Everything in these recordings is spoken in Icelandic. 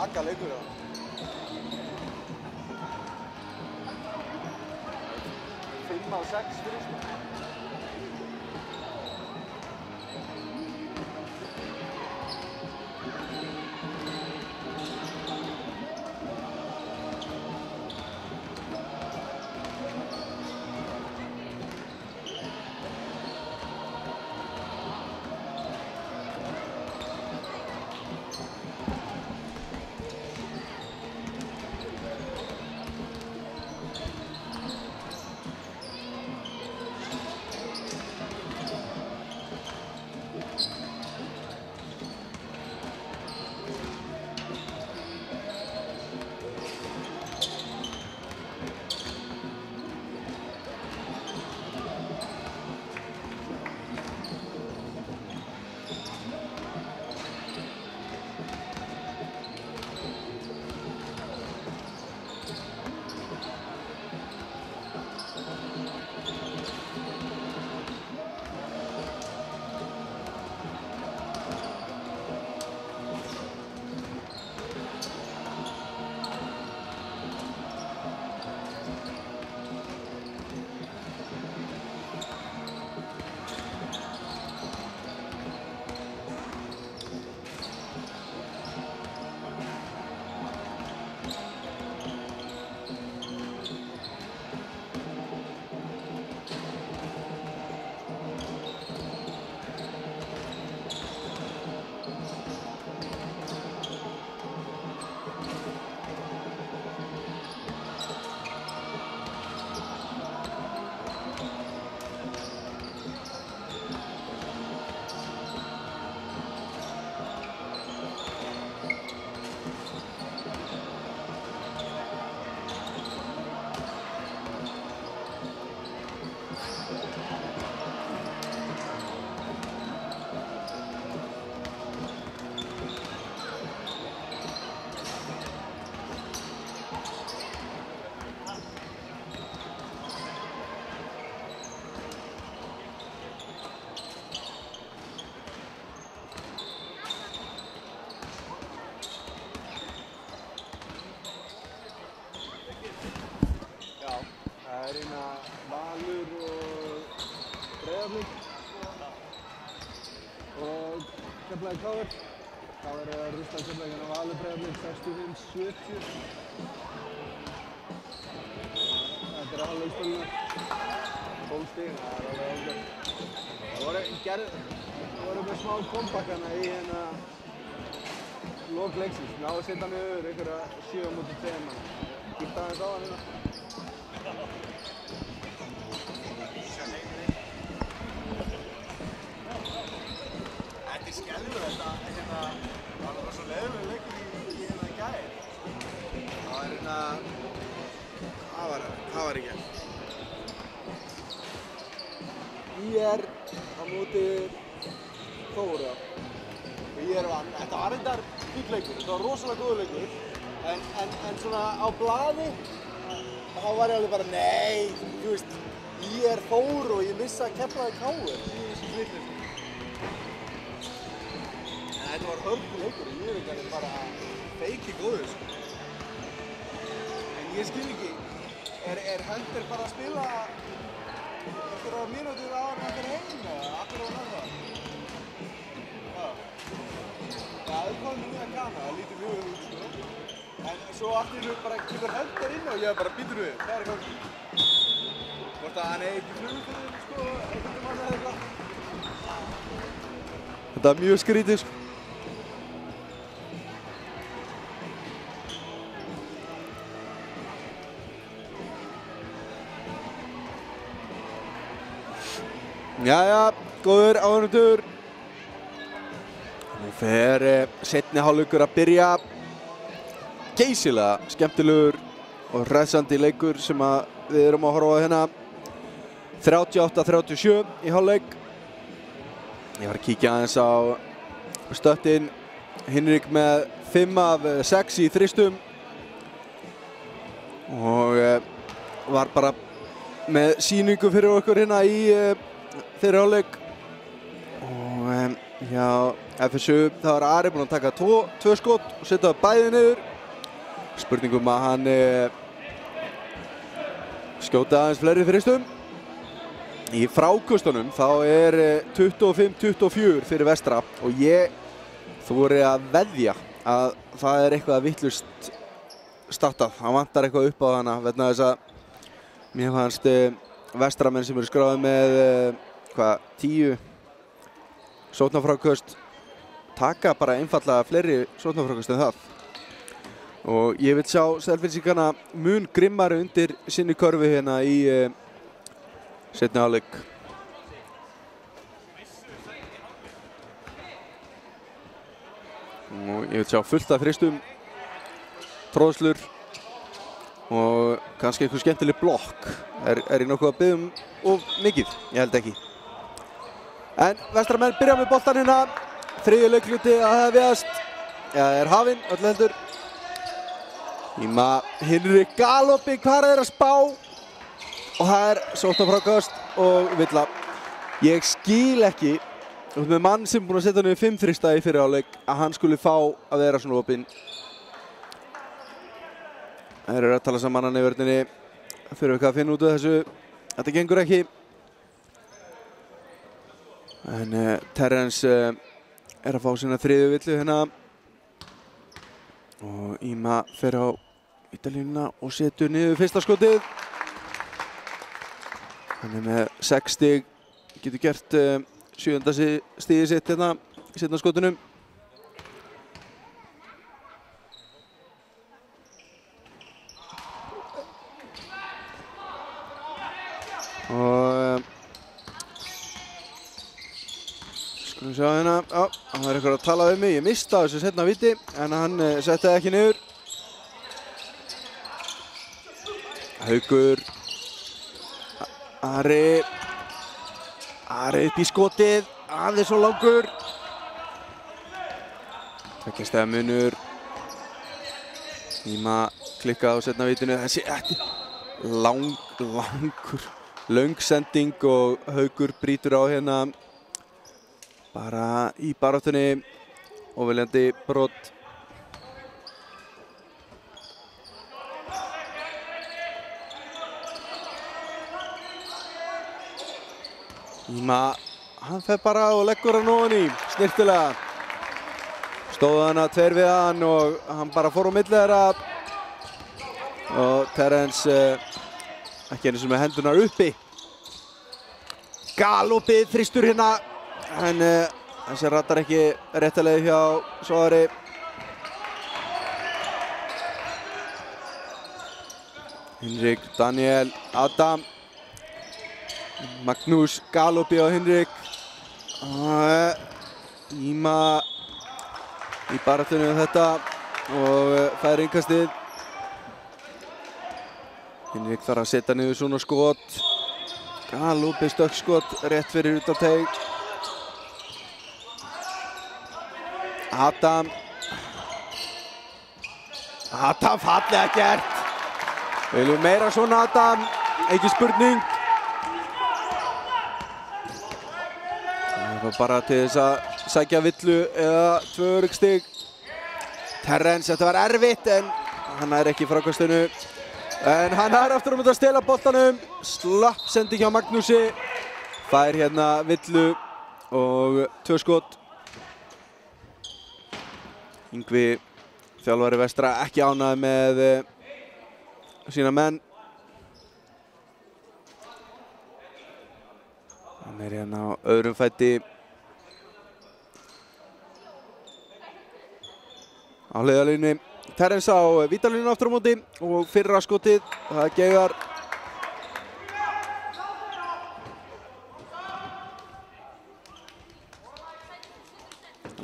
Svaka leikur á. 5 á 6 fyrir sko. Valur og Breiðablik og Keflavík KR. Það er rústað Keflavík og Valur Breiðablik 65-70. Þetta er hálfleikspöluna. 12 stig, það er alveg ágætt. Það voru með smá kompakana í lok leiksins. Við náðum að setja mig yfir einhverja 7-2 mann. Kíkta aðeins á hann hérna. Það var svo leiðilegur leikur í gær. Það var ekki. ÍR á móti Þór. ÍR vann. Þetta var reyndar fínn leikur. Þetta var rosalega góður leikur. En svona á blaði þá var ég alveg bara nei, þú veist, ÍR Þór og ég missa að Keflavík KR í þessum leiknum. Þetta var hörku leikur og ég er bara feiki góður sko. En ég skil ekki, er Hunter bara að spila einhverjar mínútur áður en hann fer heim eða akkur á hann það? Já, það er komið mjög að gana, það lítur mjög vel út sko. En svo allt í raun bara kemur Hunter inn og ég bara býtur við, hvað er gangi? Hvort að hann ekki flugfyrir sko, einhvern mann eða eitthvað. Þetta er mjög skrítið sko. Jæja, góður áhorfendur. Nú fer seinni hálfleikur að byrja. Geysilega skemmtilegur og hressandi leikur sem við erum að horfa á hérna. 38-37 í hálfleik. Ég var að kíkja aðeins á stöttinn. Hinrik með 5 af 6 í þristum. Og var bara með sýningu fyrir okkur hérna í þeirra hálfleik og hjá FSU. Það var Ari búinn að taka tvö skot og setja bæði niður. Spurningum að hann skjóta aðeins fleiri fyrirstum. Í frákustunum þá 25-24 fyrir Vestra og ég þori að veðja að það eitthvað vitlaust startað. Það vantar eitthvað upp á hana vegna þess að mér fannst Vestramenn sem eru skráðið með 10 sóknarfráköst taka bara einfaldlega fleiri sóknarfráköst en það. Og ég vil sjá Selfyssingana mun grimmari undir sinni körfu hérna í seinni hálfleik. Og ég vil sjá fullt af fristum, tróðslur og kannski eitthvað skemmtileg blokk. Er ég nokkuð að biðja of mikið? Ég held ekki. En Vestramenn byrja með boltan hérna. Þriðji leikluti að hefjast. Er hafinn, öll heldur. Íma Hinrik galopi, hvað að spá? Og það sóknarfrákast og villa. Ég skil ekki, með mann sem búinn að setja niður 5 þrista í fyrri hálfleik, að hann skuli fá að vera svona opinn. Það eru að tala saman hann í vörninni. Fyrir við að finna út af þessu. Þetta gengur ekki. En Terence að fá sína þriðju villu hérna. Og Íma fer á vítalínuna og setur niður fyrsta skotið. Hann með 6 stig, getur gert 7. stigið sitt hérna í seinna skotunum. Og skulum sjá hérna, já, hann var eitthvað að tala um mig, ég mista þessu seinna víti en hann setti það ekki niður. Haukur. Ari upp í skotið, aðeins og langur. Tveggja stiga munur. Íma klikkað á seinna vítinu. Þessi löng sending og Haukur brýtur á hérna bara í baráttunni og viljandi brot. Íma, hann fer bara og leggur hann ofan í, snirtilega. Stóð hann að 2 við hann og hann bara fór á milli þeirra. Og Terence ekki einu sem með hendurnar uppi. Galopið þristur hérna, en þessi rattar ekki réttalega hjá Svavari. Hinrik, Daniel, Adam. Magnús galopi á Hinrik. Íma í baráttunni um þetta og fær innkastið. Hinrik þarf að setja niður svona skot. Galopi stökkskot rétt fyrir út af teig. Adam fallega gert. Viljum meira svona Adam, ekki spurning. Það var bara til þess að sækja villu eða 2 öruggsstig. Terence, þetta var erfitt en hann er ekki frákastinu. En hann er aftur að stela boltanum. Slapp sending hjá Magnúsi. Fær hérna villu og 2 skot. Yngvi, þjálfari Vestra, ekki ánægður með sína menn. Hann er hérna á öðrum fæti. Á hliðarlínunni. Terence á vítalínuna aftur á móti og fyrra skotið, það geigar.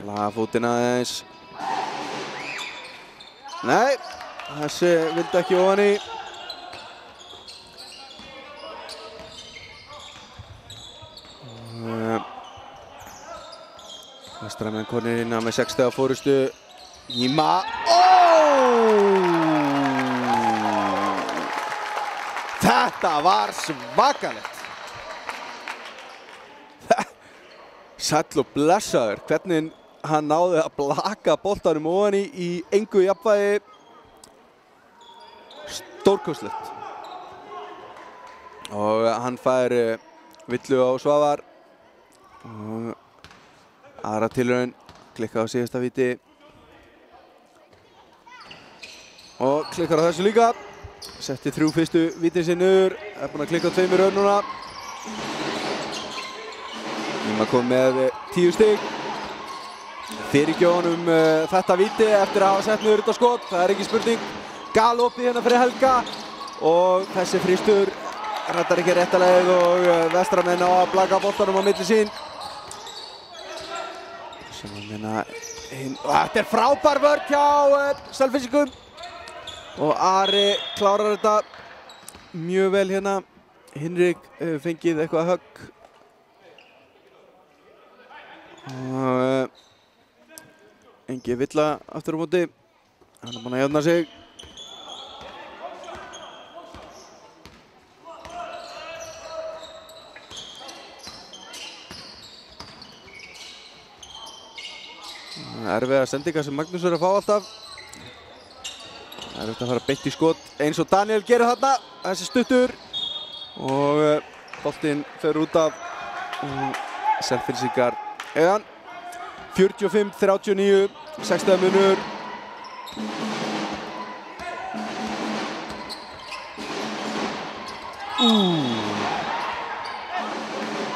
Laga fótinn aðeins. Nei, þessi vildi ekki ofan í. Vestramenn konir inn með 6 stiga fórustu. Íma. Þetta var svakalegt. Sæll og blessaður, hvernig hann náði að blaka boltanum ofan í engu jafnvægi. Stórkostlegt. Og hann fær villu á Svavar. Og aðra tilraun, klikkað á síðasta víti. Og klikkar á þessu líka. Setti 3 fyrstu vítin sér niður. Búinn að klikka á 2 raun núna. Núna kom með 10 stig. Fyrirgjóðan þetta víti eftir að hafa sett niður þetta skot. Það ekki spurning. Galopið hérna fyrir Helga. Og þessi frístur rettar ekki réttaleg og vestramenn á að blaka boltanum á milli sín. Sem að minna inn. Og þetta frábær vörn hjá Selfyssingum. Og Ari klárar þetta mjög vel hérna. Hinrik fengið eitthvað högg. Og engi villa aftur á móti. Hann búinn að jafna sig. Erfiðar sendingar sem Magnús verður að fá alltaf. Það er eftir að fara beint í skot eins og Daniel gerir þarna. Þessi stuttur. Og boltinn fer út af Selfyssingar. Eðan 45-39, 60 mínútur.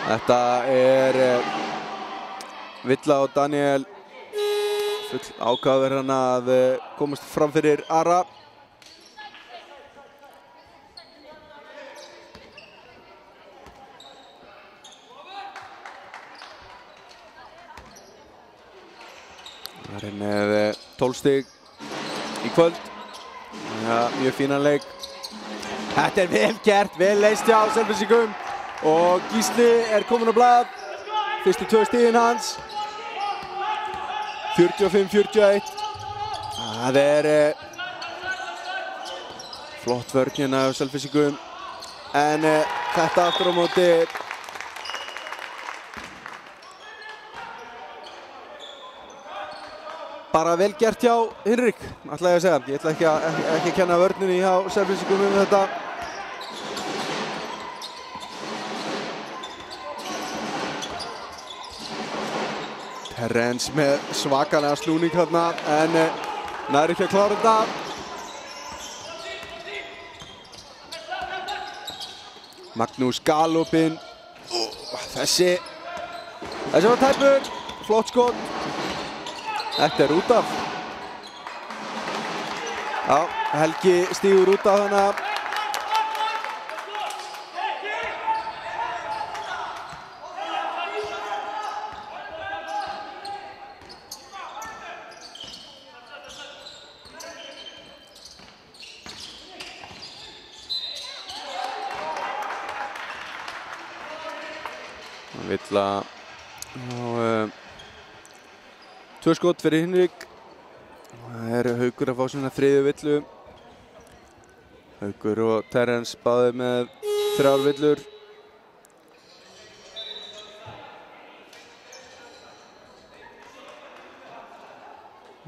Þetta er villa og Daniel full ákafur hann að komast fram fyrir Ara. Það er með 12 stig í kvöld. Ja, mjög fínan leik. Þetta er vel gert, vel leist hjá Selfyssingum. Og Gísli er kominn á blað. Fyrstu 2 stigin hans. 45-41. Það er flott vörn hérna á Selfyssingum. En þetta aftur á móti bara vel gert hjá Hinrik, ætla ég að segja. Ég ætla ekki að kenna vörninni hjá Selfyssingum þetta. Terence með svakalega snúning þarna, en nær ekki að klára þetta. Magnús galopinn. Þessi var tæpur. Flott skot. Þetta er út af. Já, Helgi stígur út af hana. Villa og 2 skot fyrir Hinrik. Það er Haukur að fá svona 3. villu. Haukur og Terence báðir með 3 villur.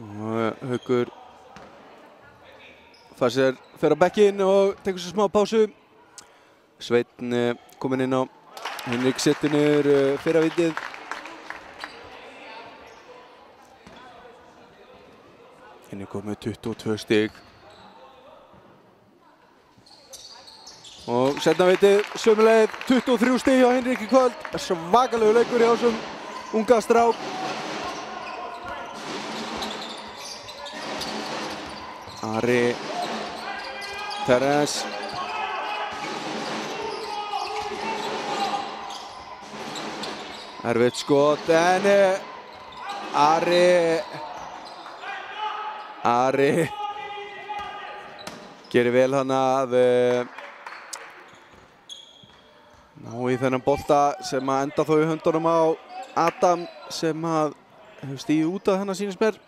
Og Haukur fer á bekkinn og tekur sér smá pásu. Sveinn kominn inn á. Hinrik setur niður fyrra vítið. Hinrik kom með 22 stig. Og setna vítið sömuleið 23 stig hjá Hinrik í kvöld. Svakalegu leikur hjá þessum unga strák. Ari Terence. Erfitt skot, en Ari gerir vel hann að ná í þennan bolta sem að enda þó í höndunum á Adam sem að hefur stigið út af hennar sýnist mér.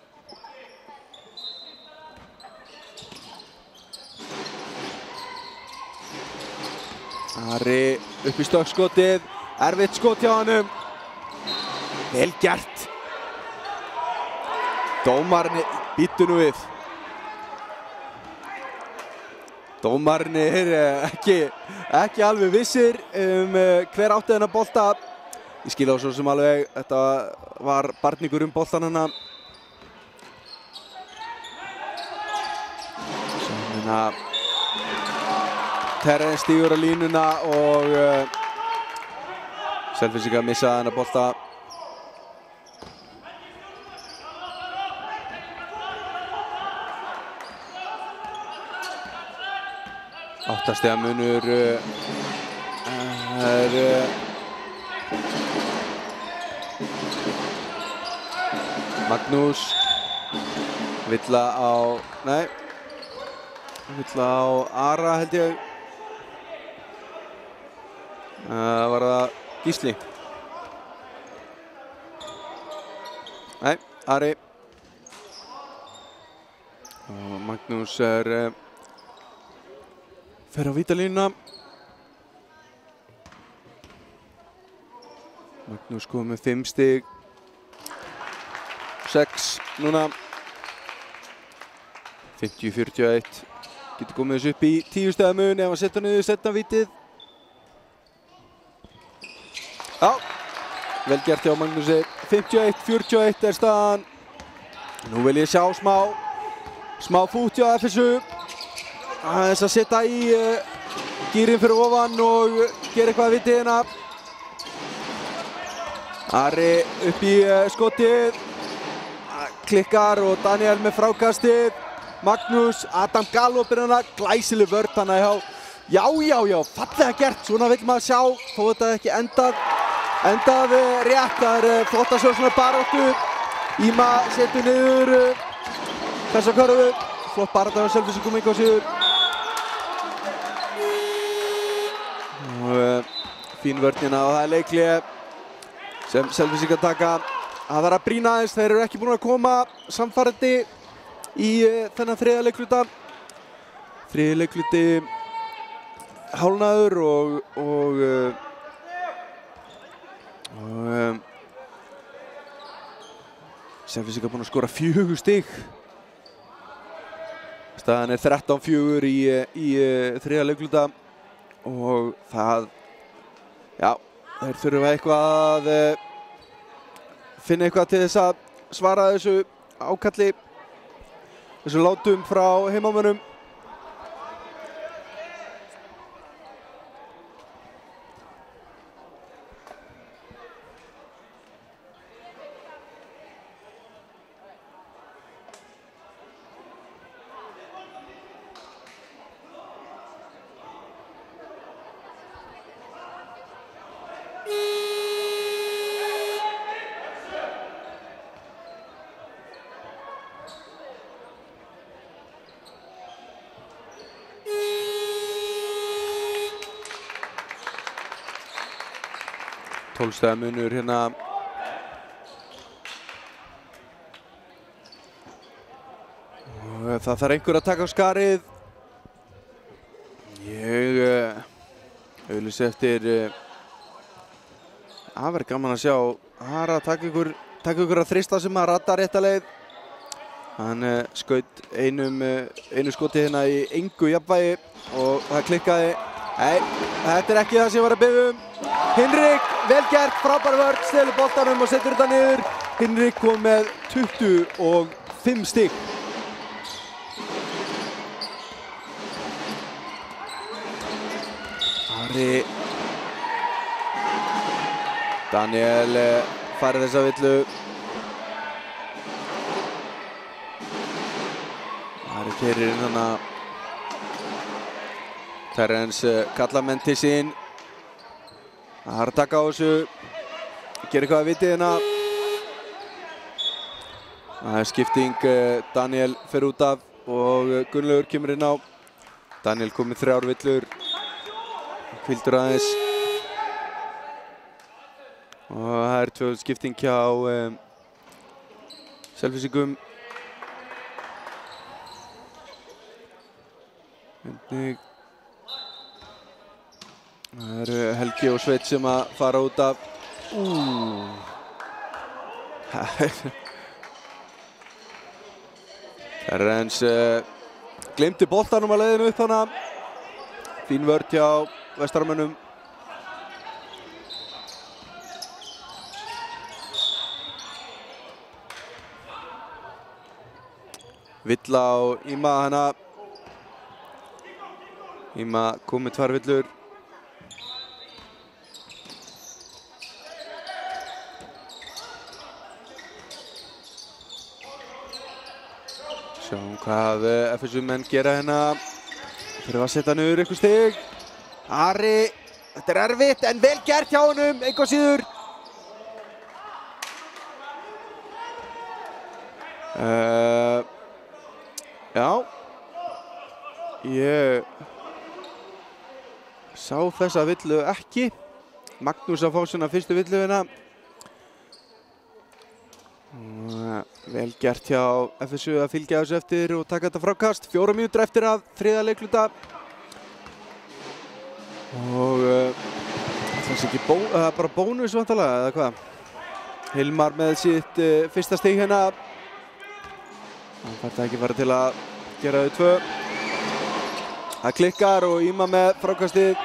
Ari upp í stökkskotið, erfitt skot hjá hannum. vel gert. Dómarinn, býttu nú við. Dómarinn ekki alveg vissir hver átti þennan bolta. Ég skil á svo sem alveg, þetta var barningur boltan hana. Svona Terence stígur á línuna og Selfyssingar missa þennan bolta. Áttastiga munur Magnús villa á Ara held ég. Var það Gísli? Nei, Ari. Og Magnús fer á vítalínuna. Magnús kom með 5 stig. 6 núna. 50-41. Getur komið þessu upp í 10 stiga mun ef hann setur niður setna vítið. Já, vel gert hjá Magnúsi. 51-41 er staðan. Nú vil ég sjá smá fút hjá FSU. Aðeins að setja í gírinn fyrir ofan og gera eitthvað við hérna. Ari upp í skotið. Klikkar og Daniel með frákastið. Magnús, Adam galopir hana, glæsileg vörn hana hjá. Já, fallega gert, svona vill maður sjá, þó þetta ekki endað rétt. Það flott að sjá svona baráttu. Íma setur niður þessa körfu. Flott barátta hjá Selfyssingum engu á síður. Fín vörnina og það er leikhlé sem Selfyssingar taka. Það þarf að brýna aðeins, þeir eru ekki búin að koma samfærandi í þennan þriðja leikluta. Þriðji leikluti hálfnaður og Selfyssingar búin að skora 4 stig. Staðan er 13-4 í þriðja leikluta og það, já, þeir þurfa eitthvað að finna eitthvað til þess að svara þessu ákalli, þessu látum frá heimamönnum. Tólfstega munur hérna. Og það þarf einhver að taka á skarið. Ég auglýsi eftir það verður gaman að sjá Ara taka ykkur að þrista sem að radda rétta leið. Hann skaut einu skoti hérna í engu jafnvægi og það klikkaði. Nei, þetta er ekki það sem ég var að biðja um. Hinrik, vel gert, frábær vörn, stelur boltanum og setur þetta niður. Hinrik kom með 25 stig. Ari. Daniel farið þessa villu. Ari keyrir inn hana. Terence kallar menn til sín. Það er að taka á þessu, gera eitthvað að vitið hérna. Það er skipting, Daniel fer út af og Gunnlaugur kemur inn á. Daniel kom með 3 villur, hvíldur aðeins. Og það er 2 skipting hjá Selfyssingum. Það eru Helgi og Sveinn sem að fara út af. Terrence gleymdi boltanum að leiðinu upp hana. Fín vörn hjá Vestarmönnum. Villa á Íma hana. Íma kom með 2 villur. Sjáum hvað FSU-menn gera hérna. Þurfa að setja niður ykkur stig. Ari, þetta er erfitt en vel gert hjá honum, eitthvað síður. Já, ég sá þessa villu ekki. Magnús að fá svona fyrstu villu hérna. Vel gert hjá FSU að fylgja þessu eftir og taka þetta frákast. 4 mínútur eftir af 3. leikluta. Og það ekki bara bónus vantarlega, eða hvað? Hilmar með sitt fyrsta stig hérna. Hann fær það ekki fara til að gera þau 2. Það klikkar og Íma með frákastið.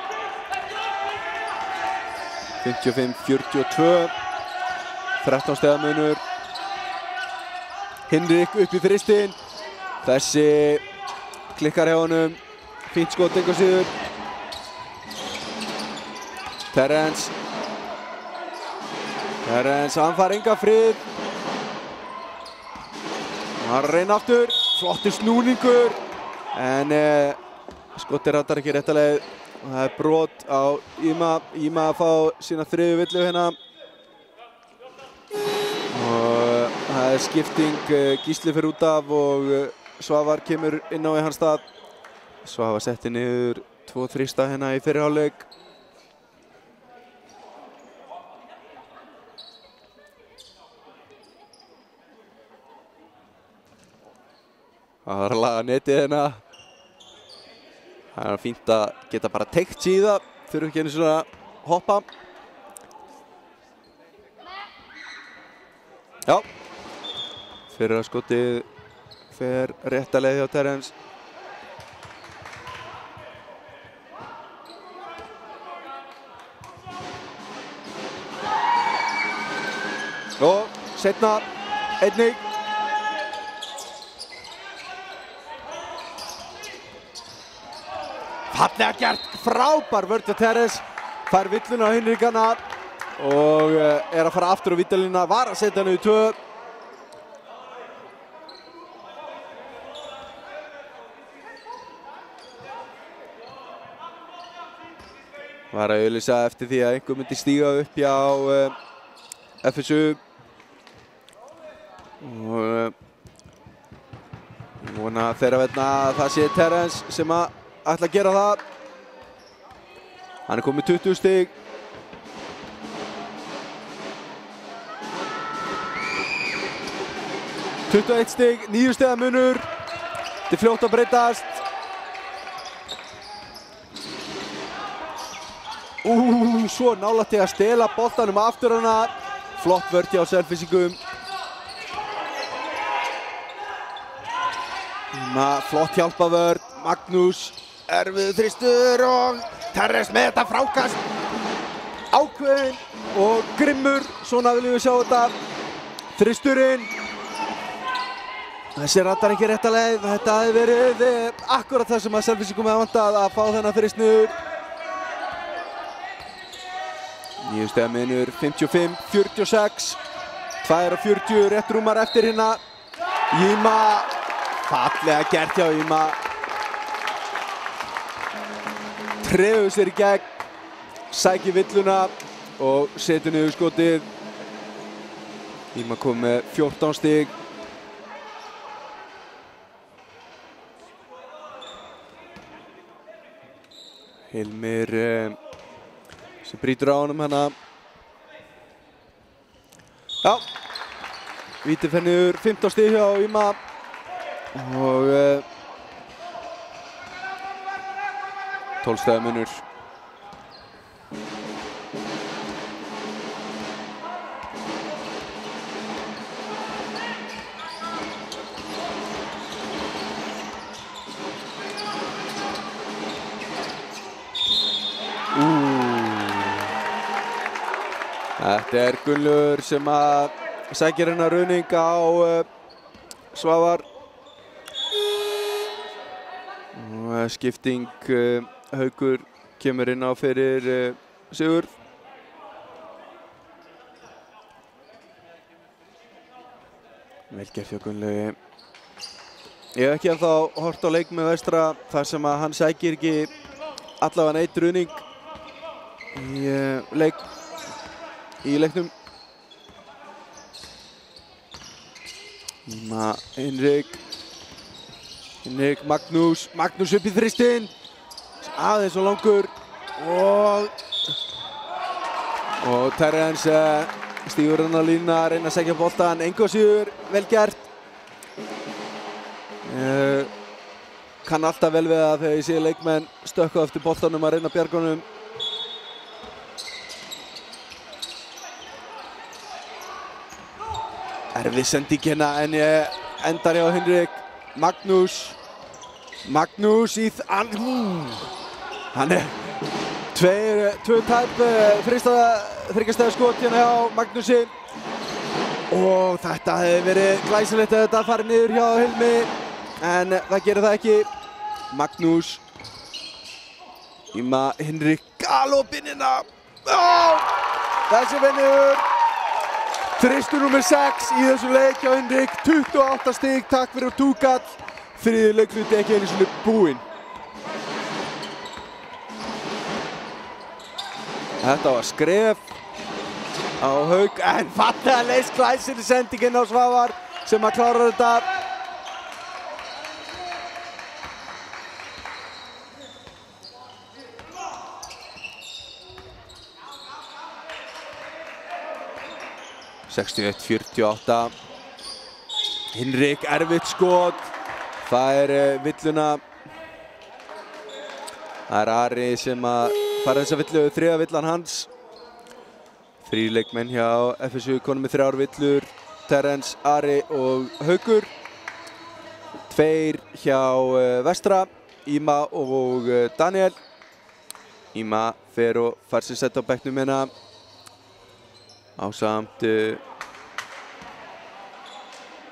55-42. 13 stiga munur. Hinrik upp í þristinn. Þessi klikkar hjá honum. Fínt skot einhver síður. Terrence, hann fær enga frið. Hann reyna aftur. Flottur snúningur. En skotið ratar ekki rétta leið. Og það er brot á Íma. Íma að fá sína 3. villu hérna. Og það er skipting. Gísli fer út af og Svavar kemur inn á í hans stað. Svavar setti niður 2 þrista hérna í fyrri hálfleik. Það var að laga netið hérna. Það er fínt að geta bara teygt sig í það. Þurfa ekki einu svona að hoppa. Já. Fyrra skotið fer rétta leið hjá Terrence. Og seinna einnig. Fallega gert, frábær vörn hjá Terrence. Fær villuna á Hinrikana og er að fara aftur á vítalínuna. Var að setja niður 2. Var að auglýsa eftir því að einhver myndi stíga upp hjá FSU. Og vona þeirra veitna að það sé Terrence sem að ætla að gera það. Hann er komið 20 stig. ...21 stig, 9 stiga munur. Þetta er fljótt að breytast. Svo nálægt til að stela boltanum aftur hana. Flott vörn hjá Selfyssingum. Flott hjálpavörn. Magnús. Erfiður þristur og Terrence með þetta frákast. Ákveðinn og grimmur. Svona viljum við sjá þetta. Þristurinn. Þessi ratar ekki rétta leið. Þetta hefði verið akkurat það sem að Selfyssingum hefði vantað að fá þennan þrist niður. 9 stiga munur, 55-46. 2:40 rétt rúmar eftir hérna. Íma. Fallega gert hjá Íma. Treður sér í gegn, sækir villuna og setur niður skotið. Íma kom með 14 stig. Hilmir sem brýtur á honum hana. Já, víti fer niður 15 stig hjá Íma og 12 stiga munur. Þetta Gunnlaugur sem að sækir hennar ruðning á Svavar. Og skipting Haukur kemur inn á fyrir Sigurð. Vel gert hjá Gunnlaugi. Ég hef ekki ennþá hort á leik með Vestra þar sem að hann sækir ekki allavega neitt ruðning í leiknum. Núna Hinrik Magnús upp í þristinn, aðeins og langur og Terence stígur hann á línuna, reyna að sækja boltann, engu að síður vel gert. Kann alltaf vel við það þegar ég sé leikmenn stökkva eftir boltanum að reyna bjargunum. Erfið sending hérna en ég endar hjá Hinrik Magnús í hann tvö tæp þryggjastæða skot hérna hjá Magnúsi og þetta hefði verið glæsilegt að þetta fari niður hjá Hilmi en það gerir það ekki. Magnús Hinrik galopinn hérna, þessi vinnur þristur númer 6 í þessu leik hjá Hinrik, 28 stig, takk fyrir Túkall. Þriðji leikluti ekki einu sinni búinn. Þetta var skref á Hauk, en fallega leist glæsileg sendingin á Svavar sem að klára þetta. (61-48) Hinrik erfitt skot. Það villuna. Það Ari sem að fara þessa villu, þriðja villan hans. 3 leikmenn hjá FSU konum með 3 villur. Terence, Ari og Haukur. 2 hjá Vestra, Íma og Daniel. Íma fer og fær sér sett á bekknum hérna.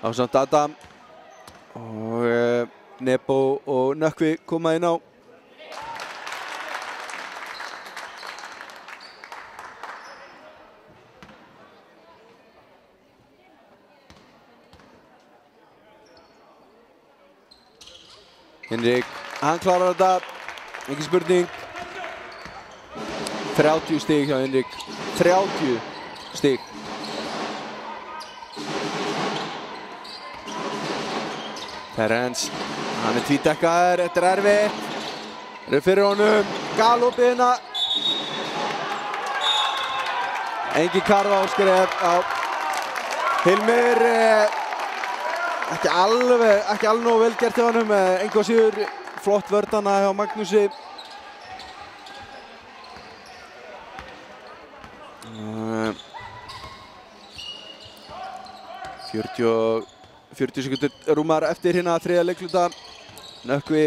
Ásamt Adam og Nebo og Nökkvi koma inn á. Hinrik, hann klárar þetta, ekki spurning. 30 stig hjá Hinrik, 30 stig. Terence, hann tvítekkaður, þetta erfitt. Það fyrir honum, galopið hérna. Engin karfa áskref á Hilmir. Ekki alveg nógu vel gert hjá honum, engu að síður flott vörðana hjá Magnúsi. Uh, 40 sekundur rúmar eftir hérna þriðja leikluta. Nökkvi,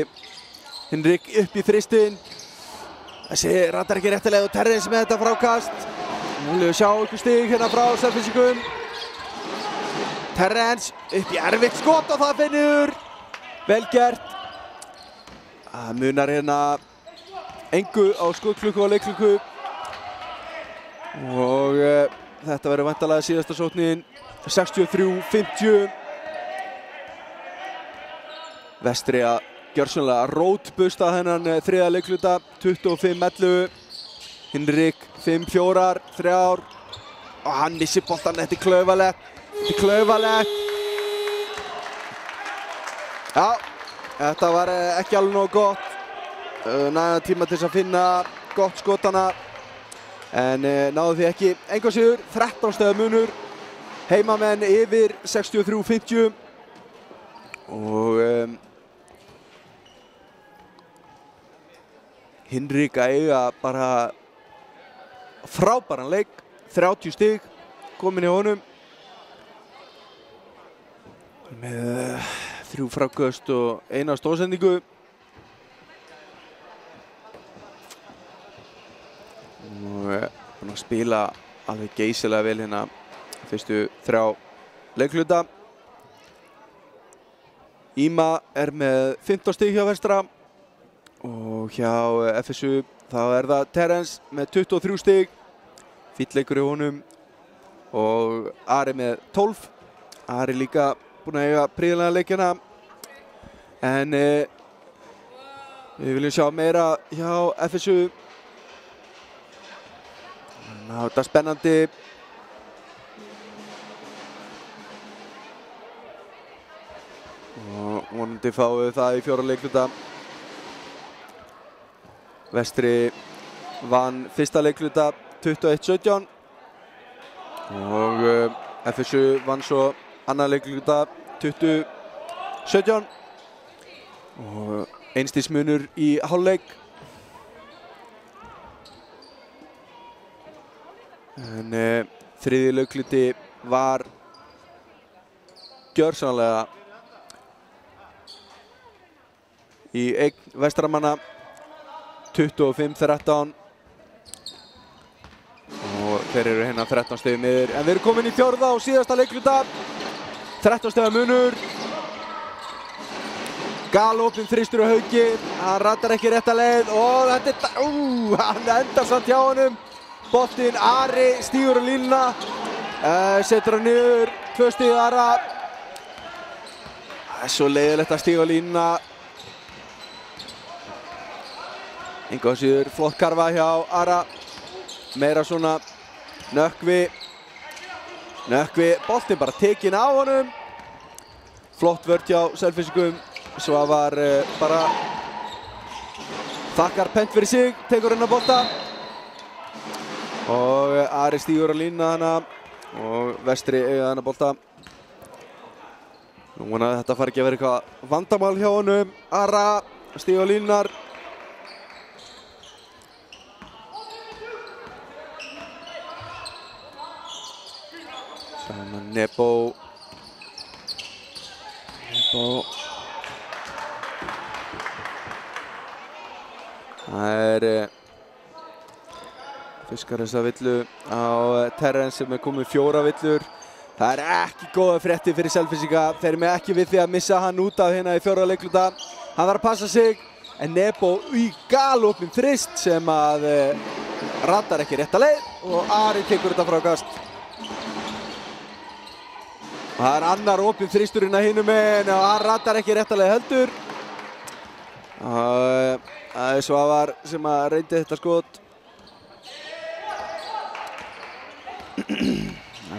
Hinrik upp í þristinn. Þessi ratar ekki réttilega og Terence með þetta frákast. Nú viljum við sjá ykkur stig hérna frá Selfyssingum. Terence upp í erfitt skot og það finnur. Vel gert. Það munar hérna engu á skotklukku og leikklukku. Og þetta verður væntanlega síðasta sóknin. 63-50. Vestri að gjörsamlega rótbusta þennan þriðja leikluta. 25-11. Hinrik 5-4, 3 og hann missir boltan. Þetta er klaufalegt. Já, þetta var ekki alveg nógu gott. Nægan tíma til þess að finna gott skotana. En náðu því ekki. Engu að síður, 13 stiga munur. Heimamenn yfir 63-50. Og Hinrik að eiga bara frábæran leik. 30 stig komin í honum. Með 3 fráköst og 1 stóðsendingu. Og búinn að spila alveg geysilega vel hérna fyrstu 3 leikluta. Íma með 15 stig hjá Vestra og hjá FSU þá það Terence með 23 stig. Fínn leikur hjá honum og Ari með 12. Ari líka búinn að eiga prýðilega leikina en við viljum sjá meira hjá FSU. Þetta er spennandi. Og vonandi fáum við það í 4. leikluta. Vestri vann fyrsta leikluta 21-17 og FSU vann svo annan leikluta 20-17 og einstigs munur í hálfleik. En þriðji leikluti var gjörsamlega í eign Vestramanna 25-13 og þeir eru hérna 13 stigum yfir. En við erum komin í 4. og síðasta leikluta. 13 stiga munur. Galopin þristur á Hauki. Hann ratar ekki rétta leið og þetta er hann endar samt hjá honum. Boltinn Ari stígur á línuna. Setur hann niður. 2 stig Ara. Það er svo leiðilegt að stíga á línuna. Engu að síður flott karfa hjá Ara. Meira svona Nökkvi, boltinn bara tekinn á honum. Flott vörn hjá Selfyssingum. Svavar bara þakkar pent fyrir sig, tekur hennar bolta. Og Ari stígur á línuna hana og Vestri eiga hennar bolta. Nú vonaði þetta fari ekki að vera eitthvað vandamál hjá honum. Ara stígur á línunar. Nebo. Það fiskar þessa villu á Terence sem komið 4 villur. Það ekki góða fréttir fyrir Selfyssinga. Þeir eru með ekki við því að missa hann út af hérna í 4. leikluta. Hann var að passa sig en Nebo í galopin þrist sem að ratar ekki rétta leið og Ari tekur þetta frá kast. Það er annar opinn þristurinn að hinum megin og hann ratar ekki réttalega heldur. Það er Svavar sem að reyndi þetta skot.